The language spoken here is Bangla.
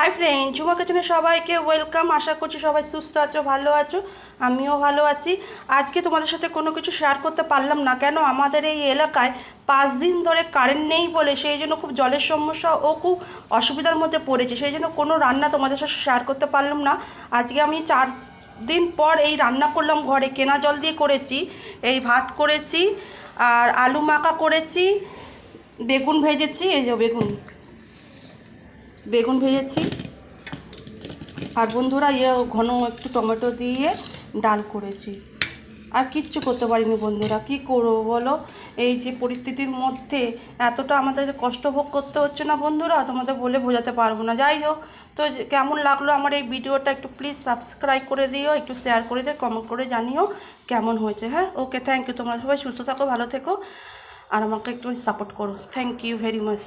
হাই ফ্রেন্ড, ঝুমা কিচেনে সবাইকে ওয়েলকাম। আশা করছি সবাই সুস্থ আছো, ভালো আছো, আমিও ভালো আছি। আজকে তোমাদের সাথে কোনো কিছু শেয়ার করতে পারলাম না, কেন আমাদের এই এলাকায় 5 দিন ধরে কারেন্ট নেই বলে সেই জন্য খুব জলের সমস্যা ও খুব অসুবিধার মধ্যে পড়েছে। সেই জন্য কোনো রান্না তোমাদের সাথে শেয়ার করতে পারলাম না। আজকে আমি 4 দিন পর এই রান্না করলাম, ঘরে কেনা জল দিয়ে করেছি। এই ভাত করেছি আর আলু মাখা করেছি, বেগুন ভেজেছি, এই যে বেগুন ভেজেছি। আর বন্ধুরা ঘন একটু টমেটো দিয়ে ডাল করেছি। আর কিচ্ছু করতে পারিনি বন্ধুরা, কি করবো বলো? এই যে পরিস্থিতির মধ্যে এতটা আমাদের কষ্ট ভোগ করতে হচ্ছে না বন্ধুরা, তোমাদের বলে বোঝাতে পারবো না। যাই হোক, তো কেমন লাগলো আমার এই ভিডিওটা একটু প্লিজ সাবস্ক্রাইব করে দিও, একটু শেয়ার করে দিও, কমেন্ট করে জানিও কেমন হয়েছে। হ্যাঁ, ওকে, থ্যাংক ইউ। তোমরা সবাই সুস্থ থাকো, ভালো থেকো, আর আমাকে একটু সাপোর্ট করো। Thank you very much.